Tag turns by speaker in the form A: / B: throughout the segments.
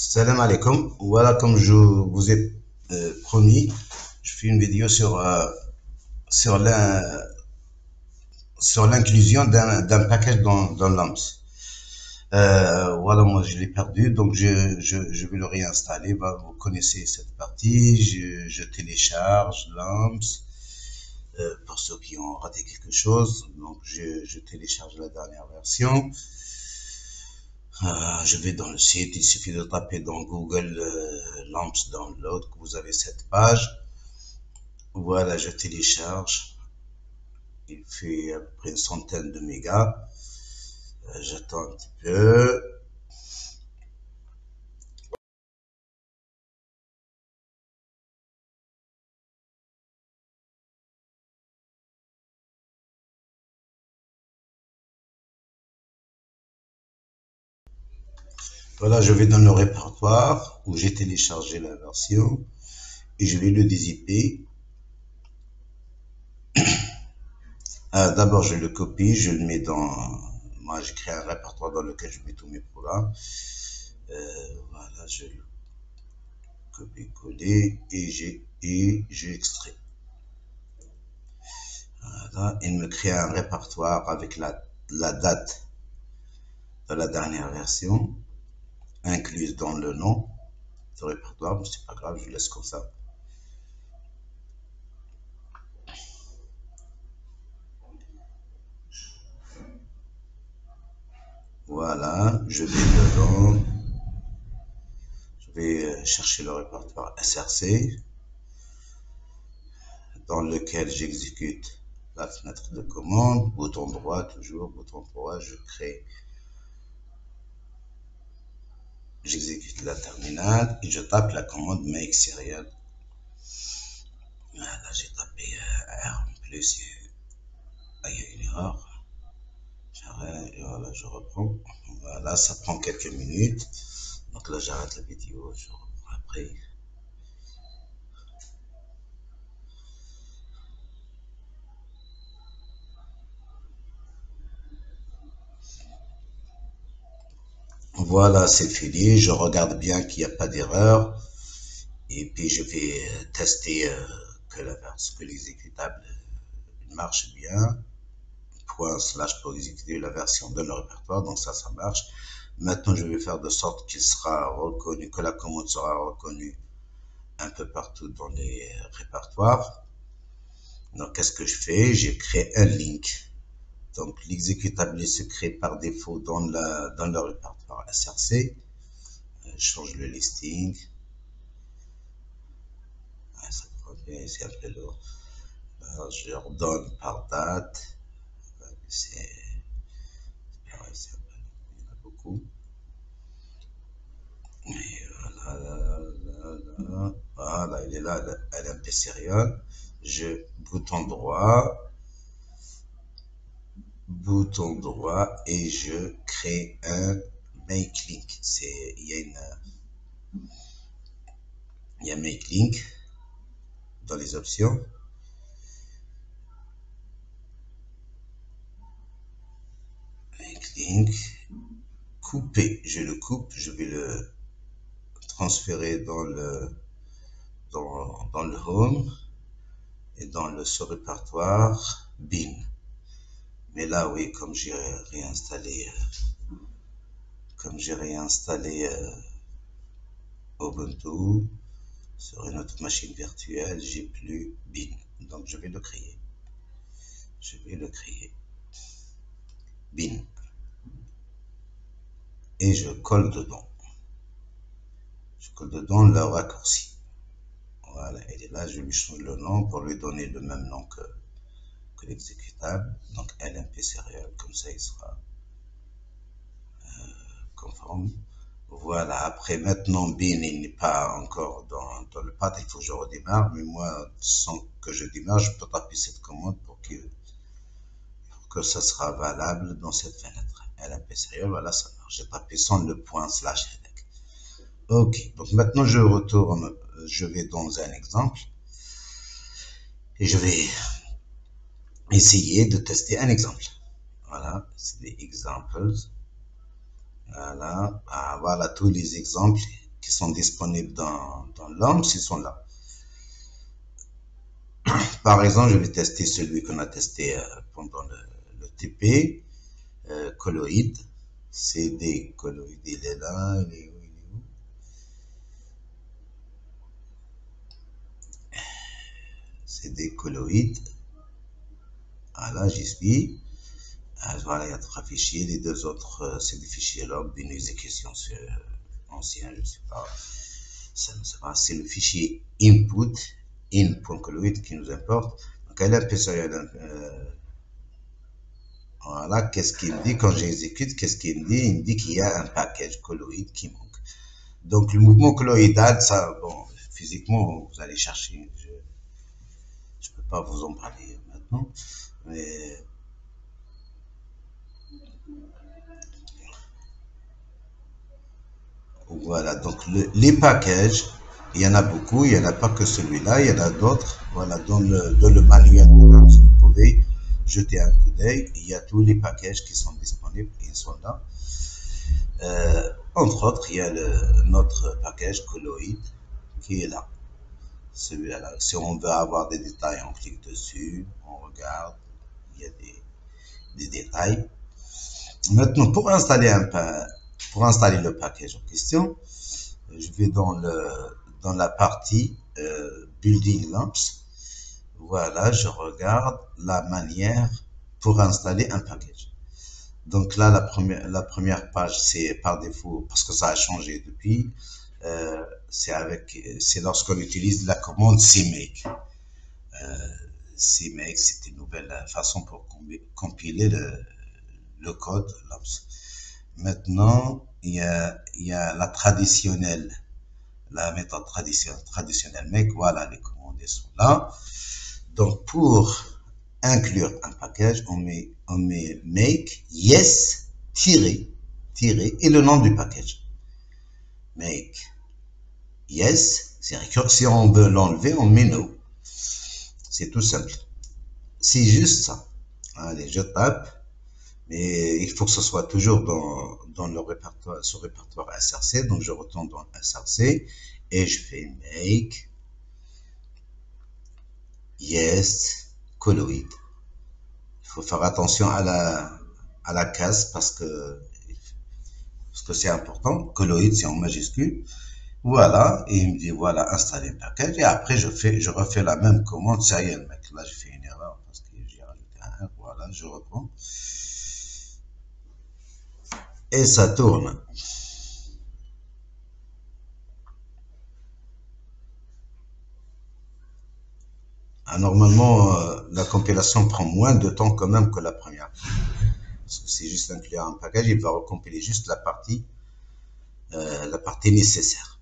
A: Salam alaikum. Voilà, comme je vous ai promis, je fais une vidéo sur la, sur l'inclusion d'un package dans LAMP. Voilà, moi je l'ai perdu, donc je vais le réinstaller. Bah, vous connaissez cette partie. Je télécharge LAMP pour ceux qui ont raté quelque chose. Donc je télécharge la dernière version. Je vais dans le site, il suffit de taper dans Google Lamps Download, que vous avez cette page. Voilà, je télécharge. Il fait à peu près une centaine de mégas. J'attends un petit peu. Voilà, je vais dans le répertoire où j'ai téléchargé la version et je vais le dézipper. D'abord, je le copie, je le mets dans... Moi, j'ai créé un répertoire dans lequel je mets tous mes programmes. Voilà, je le copie-coller et j'ai extrait. Voilà, il me crée un répertoire avec la date de la dernière version incluse dans le nom du répertoire, mais c'est pas grave, je laisse comme ça. Voilà, je vais dedans, je vais chercher le répertoire SRC dans lequel j'exécute la fenêtre de commande, bouton droit, toujours bouton droit, je crée, j'exécute la terminale et je tape la commande make serial. Voilà, j'ai tapé R en plus, il y a une erreur. J'arrête et voilà, je reprends. Voilà, ça prend quelques minutes. Donc là, j'arrête la vidéo, je reprends après. Voilà, c'est fini. Je regarde bien qu'il n'y a pas d'erreur. Et puis, je vais tester que l'exécutable marche bien. / pour exécuter la version de le répertoire. Donc ça marche. Maintenant, je vais faire de sorte qu'il sera reconnu, que la commande sera reconnue un peu partout dans les répertoires. Donc, qu'est-ce que je fais? J'ai créé un link. Donc, l'exécutable se crée par défaut dans le répertoire SRC. Je change le listing. Ça prend bien, c'est un peu lourd. Alors, je redonne par date. C'est pareil, il y en a beaucoup. Et voilà, il est là, LMP serial. Bouton droit et je crée un make link. Il y a make link dans les options. Make link, couper, je le coupe, je vais le transférer dans le home et dans le sous-répertoire bin. Mais là, oui, comme j'ai réinstallé Ubuntu sur une autre machine virtuelle, j'ai plus bin. Donc je vais le créer. Bin. Et je colle dedans. Le raccourci. Voilà, il est là, je lui change le nom pour lui donner le même nom que l'exécutable. Donc LMP serial, comme ça il sera conforme. Voilà, après maintenant bin il n'est pas encore dans le path, il faut que je redémarre, mais moi sans que je démarre, je peux taper cette commande pour que ça sera valable dans cette fenêtre. LMP serial, voilà, ça marche. J'ai tapé sans le point / headec. Ok, donc maintenant je retourne, je vais dans un exemple et je vais essayer de tester un exemple. Voilà, c'est des examples. Voilà, voilà tous les exemples. qui sont disponibles dans l'OMS, ils sont là. Par exemple, je vais tester celui qu'on a testé pendant le TP, colloïd. CD colloïd, il est là, il est où, il est où? CD colloïd. Voilà, j'y suis. Voilà, il y a 3 fichiers. Les 2 autres, c'est des fichiers log, une exécution ancienne, je ne sais pas. C'est le fichier input, in.colloid qui nous importe. Donc, voilà, qu'est-ce qu'il me dit quand j'exécute? Qu'est-ce qu'il me dit? Il me dit qu'il y a un package colloid qui manque. Donc, le mouvement colloïdal, ça, bon, physiquement, vous allez chercher. Je peux pas vous en parler maintenant, mais voilà. Donc, les packages, il y en a beaucoup. Il y en a pas que celui-là. Il y en a d'autres. Voilà, dans le manuel de l'OMS, vous pouvez jeter un coup d'œil. Il y a tous les packages qui sont disponibles. Ils sont là. Entre autres, il y a notre package colloid qui est là. Celui-là. Si on veut avoir des détails, on clique dessus, on regarde, il y a des détails. Maintenant, pour installer le package en question, je vais dans la partie Building Lamps. Voilà, je regarde la manière pour installer un package. Donc là, la première page, c'est par défaut, parce que ça a changé depuis, c'est lorsqu'on utilise la commande cmake. Cmake, c'est une nouvelle façon pour compiler le code. Maintenant, il y a la méthode traditionnelle make. Voilà, les commandes sont là. Donc, pour inclure un package, on met make yes tiré et le nom du package. Make yes, si on veut l'enlever, on met no. C'est tout simple. C'est juste ça. Allez, je tape, mais il faut que ce soit toujours dans le répertoire, ce répertoire src. Donc, je retourne dans src et je fais make yes colloid. Il faut faire attention à la case parce que c'est important. Colloid, c'est en majuscule. Voilà, et il me dit voilà, installer le package. Et après, je refais la même commande. Ça y est, le mec, là, j'ai fait une erreur parce que j'ai rajouté un. Voilà, je reprends. Et ça tourne. Normalement, la compilation prend moins de temps quand même que la première. Parce que c'est juste inclure un package, il va recompiler juste la partie nécessaire.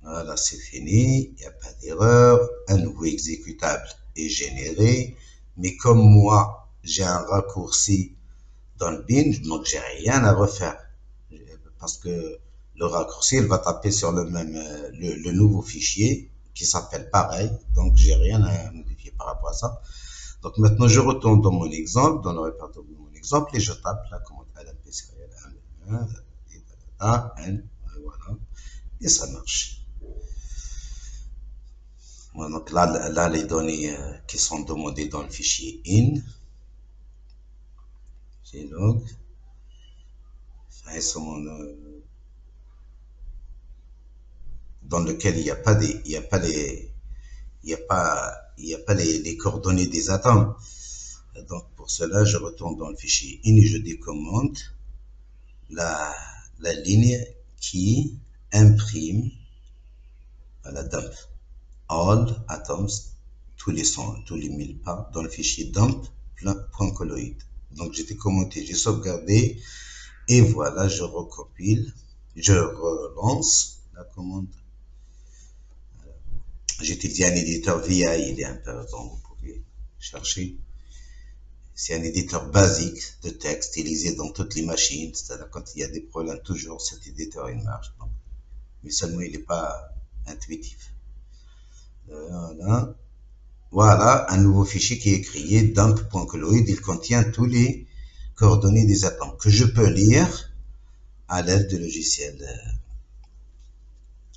A: Voilà, c'est fini, il n'y a pas d'erreur. Un nouveau exécutable est généré. Mais comme moi, j'ai un raccourci dans le bin, donc j'ai rien à refaire. Parce que le raccourci, il va taper sur le nouveau fichier qui s'appelle pareil. Donc j'ai rien à modifier par rapport à ça. Donc maintenant, je retourne dans mon exemple, dans le répertoire de mon exemple, et je tape la commande lmp serial 1, voilà, et ça marche. Donc là, les données qui sont demandées dans le fichier in, glog, dans lequel il n'y a pas les coordonnées des atomes. Donc pour cela, je retourne dans le fichier in et je décommande la ligne qui imprime la dump all atoms, tous les 1000 pas dans le fichier dump.colloid. Donc j'ai décommenté, j'ai sauvegardé et voilà, je recompile, je relance la commande. J'ai utilisé un éditeur VI, il est intéressant, vous pouvez chercher. C'est un éditeur basique de texte utilisé dans toutes les machines, c'est-à-dire quand il y a des problèmes, toujours cet éditeur il marche. Donc, mais seulement il n'est pas intuitif. Voilà. voilà un nouveau fichier qui est créé, dump.colloid. Il contient tous les coordonnées des atomes que je peux lire à l'aide du logiciel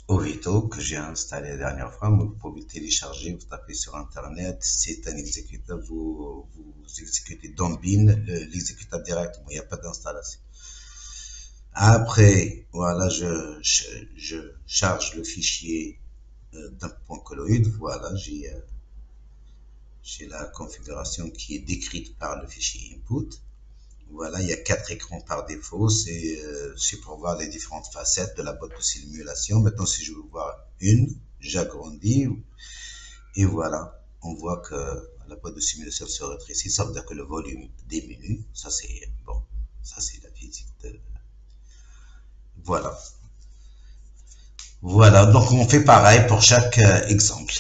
A: Ovito que j'ai installé la dernière fois. Vous pouvez télécharger, vous tapez sur internet, c'est un exécutable, vous exécutez dans bin l'exécutable directement, il n'y a pas d'installation. Après, voilà, je charge le fichier dump.colloid. Voilà, j'ai la configuration qui est décrite par le fichier input. Voilà, il y a 4 écrans par défaut, c'est pour voir les différentes facettes de la boîte de simulation. Maintenant, si je veux voir une, j'agrandis et voilà, on voit que la boîte de simulation se rétrécit, ça veut dire que le volume diminue. Ça c'est bon, ça c'est la physique de... Voilà. Voilà, donc on fait pareil pour chaque exemple.